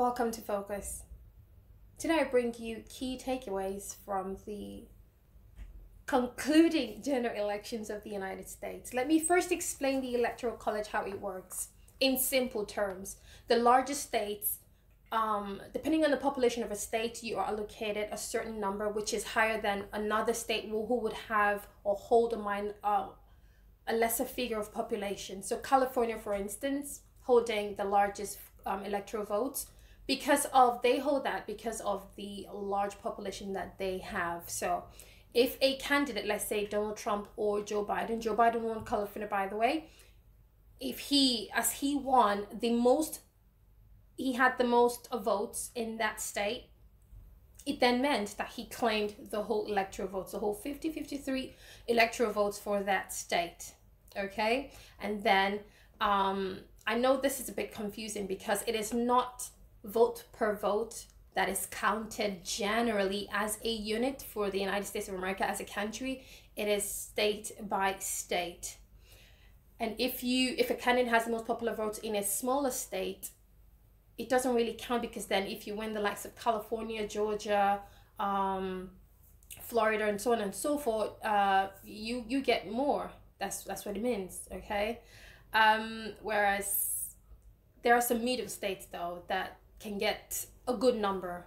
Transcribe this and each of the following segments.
Welcome to Focus. Today I bring you key takeaways from the concluding general elections of the United States. Let me first explain the Electoral College, how it works. In simple terms, the largest states, depending on the population of a state, you are allocated a certain number, which is higher than another state who would have or hold a lesser figure of population. So California, for instance, holding the largest electoral votes, they hold that because of the large population that they have. So if a candidate, let's say Donald Trump or Joe Biden won California, by the way, if he won the most, he had the most votes in that state, it then meant that he claimed the whole electoral votes, the whole 53 electoral votes for that state. Okay. And then I know this is a bit confusing because it is not vote per vote that is counted generally as a unit for the United States of America as a country. It is state by state. And if a candidate has the most popular votes in a smaller state, it doesn't really count, because then if you win the likes of California, Georgia, Florida, and so on and so forth, you get more. That's what it means, okay? Whereas there are some medium states though that can get a good number,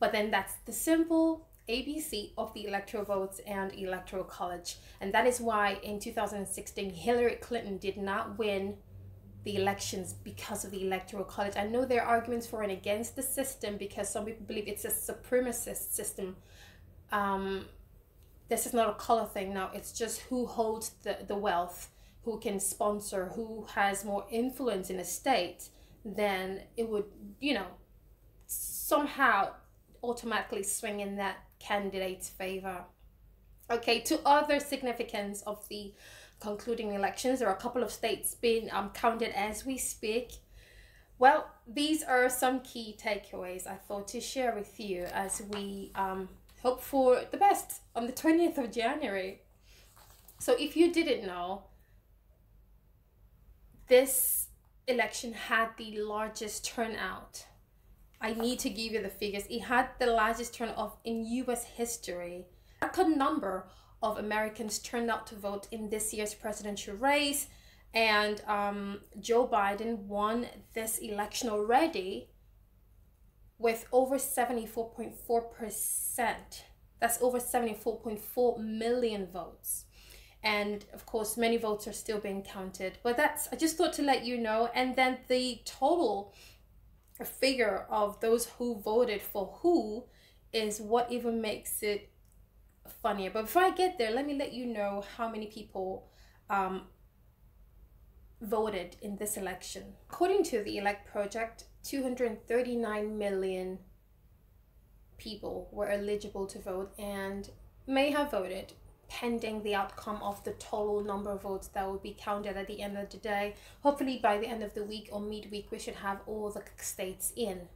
but then that's the simple ABC of the electoral votes and Electoral College. And that is why in 2016 Hillary Clinton did not win the elections because of the Electoral College. I know there are arguments for and against the system because some people believe it's a supremacist system. This is not a color thing now, it's just who holds the wealth, who can sponsor, who has more influence in a state, then it would, somehow automatically swing in that candidate's favor. Okay, to other significance of the concluding elections, there are a couple of states being counted as we speak. Well, these are some key takeaways I thought to share with you as we hope for the best on the 20th of January. So if you didn't know, this election had the largest turnout. I need to give you the figures. It had the largest turnout in US history. A record number of Americans turned out to vote in this year's presidential race, and Joe Biden won this election already with over 74.4%. That's over 74.4 million votes. And of course, many votes are still being counted, but I just thought to let you know. And then the total figure of those who voted for who is what even makes it funnier. But before I get there, let me let you know how many people voted in this election. According to the Elect Project, 239 million people were eligible to vote and may have voted, pending the outcome of the total number of votes that will be counted at the end of the day. Hopefully by the end of the week or midweek, we should have all the states in.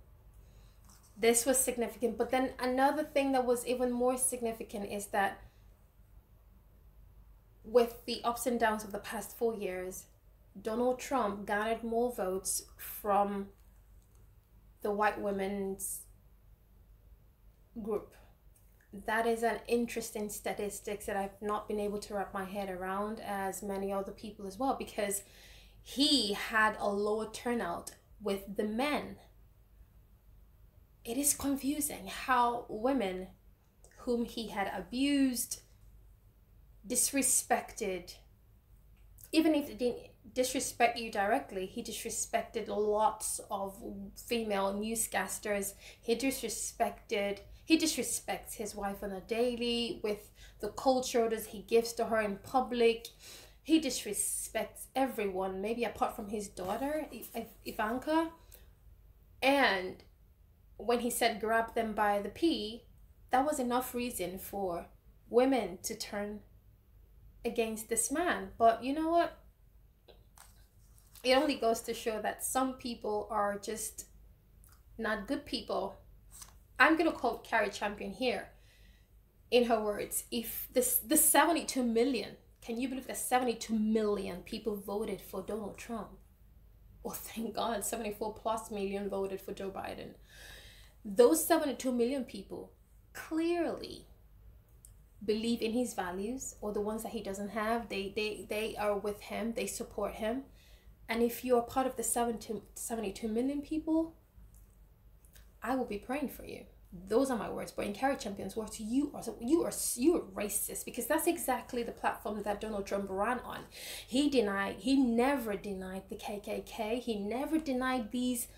This was significant. But then another thing that was even more significant is that with the ups and downs of the past 4 years, Donald Trump garnered more votes from the white women's group. That is an interesting statistic that I've not been able to wrap my head around, as many other people as well, because he had a lower turnout with the men. It is confusing how women whom he had abused, disrespected, even if they didn't disrespect you directly, he disrespected lots of female newscasters. He disrespects his wife on a daily with the cold shoulders he gives to her in public. He disrespects everyone, maybe apart from his daughter, Ivanka. And when he said grab them by the pee, that was enough reason for women to turn against this man. But you know what? It only goes to show that some people are just not good people. I'm going to quote Carrie Champion here. In her words, if the 72 million, can you believe that 72 million people voted for Donald Trump? Oh, thank God, 74 plus million voted for Joe Biden. Those 72 million people clearly believe in his values, or the ones that he doesn't have, they are with him, they support him. And if you're part of the 72 million people, I will be praying for you. Those are my words, but in Carrie Champion's words, you are racist, because that's exactly the platform that Donald Trump ran on. He never denied the KKK. He never denied these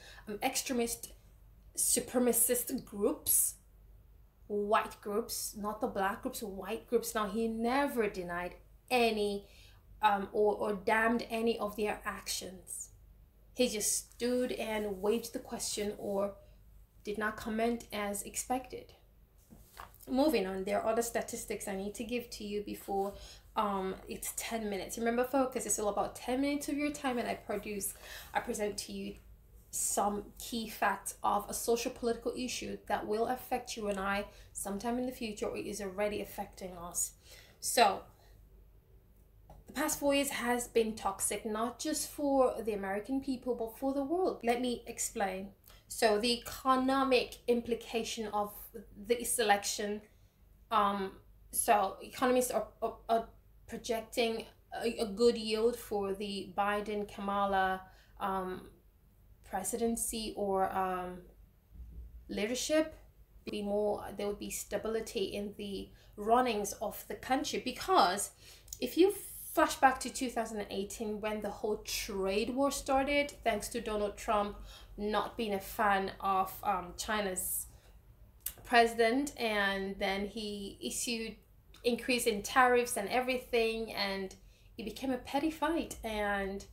extremist, supremacist groups, white groups, not the black groups, white groups. Now, he never denied any or damned any of their actions. He just stood and waved the question or did not comment as expected. Moving on, there are other statistics I need to give to you before it's 10 minutes. Remember, focus, it's all about 10 minutes of your time, and I present to you some key facts of a social political issue that will affect you and I sometime in the future, or is already affecting us. So the past 4 years has been toxic, not just for the American people, but for the world. Let me explain. So the economic implication of this election, so economists are projecting a good yield for the Biden-Kamala presidency or leadership. There would be stability in the runnings of the country, because if you flash back to 2018, when the whole trade war started, thanks to Donald Trump not being a fan of China's president, and then he issued increase in tariffs and everything, and it became a petty fight, and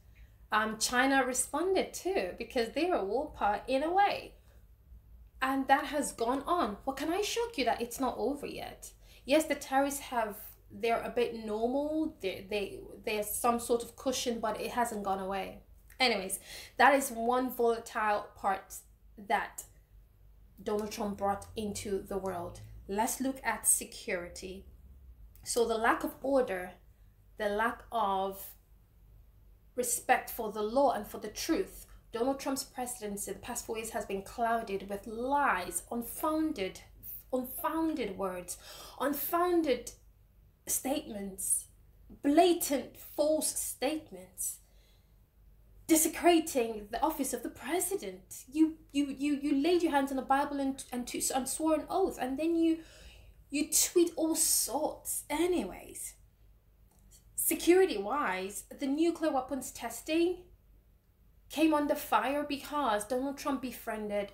China responded too, because they're a war part in a way, and that has gone on. Well, can I shock you that it's not over yet? Yes, the tariffs they're a bit normal, there's some sort of cushion, but it hasn't gone away. Anyways, that is one volatile part that Donald Trump brought into the world. Let's look at security. So the lack of order, the lack of respect for the law and for the truth. Donald Trump's presidency the past 4 years has been clouded with lies, unfounded words, unfounded statements, blatant false statements, desecrating the office of the president. You laid your hands on the Bible and swore an oath, and then you tweet all sorts. Anyways, security wise, the nuclear weapons testing came under fire because Donald Trump befriended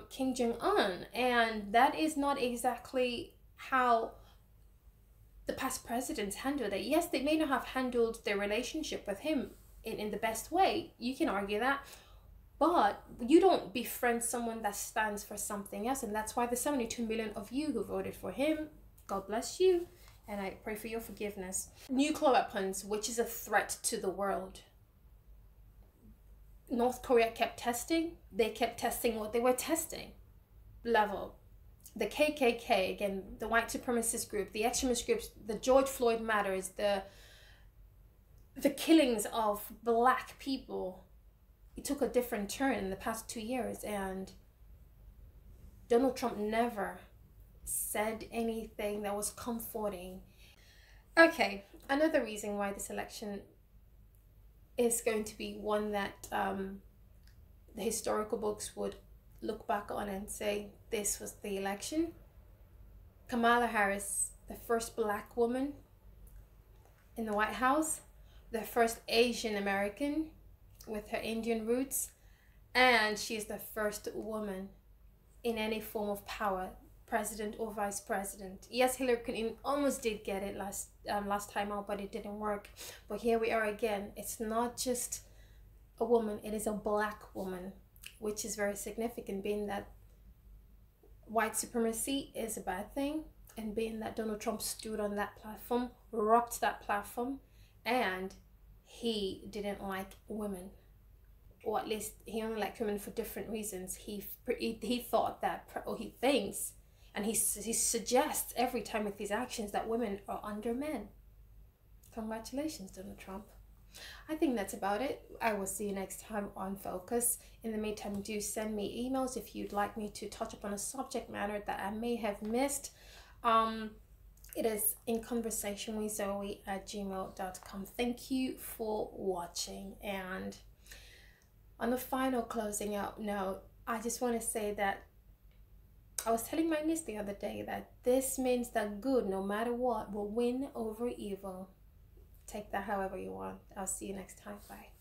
Kim Jong-un, and that is not exactly how the past presidents handled it. Yes, they may not have handled their relationship with him in the best way. You can argue that, but you don't befriend someone that stands for something else, and that's why the 72 million of you who voted for him, God bless you, and I pray for your forgiveness. Nuclear weapons, which is a threat to the world. North Korea kept testing. They kept testing what they were testing. Level. The KKK, again, the white supremacist group, the extremist groups, the George Floyd matters, the killings of black people, it took a different turn in the past 2 years, and Donald Trump never said anything that was comforting. Okay, another reason why this election is going to be one that the historical books would look back on and say, this was the election. Kamala Harris, the first black woman in the White House, the first Asian American with her Indian roots, and she's the first woman in any form of power, president or vice president. Yes, Hillary Clinton almost did get it last time out, but it didn't work. But here we are again. It's not just a woman, it is a black woman, which is very significant, being that white supremacy is a bad thing, and being that Donald Trump stood on that platform, rocked that platform, and he didn't like women, or at least he only liked women for different reasons. He thought that, or he thinks, and he suggests every time with his actions that women are under men. Congratulations, Donald Trump. I think that's about it. I will see you next time on Focus. In the meantime, do send me emails if you'd like me to touch upon a subject matter that I may have missed. Um, it is in conversation with Zoe at gmail.com. Thank you for watching. And on the final closing out note, I just want to say that I was telling my niece the other day that this means that good, no matter what, will win over evil. Take that however you want. I'll see you next time. Bye.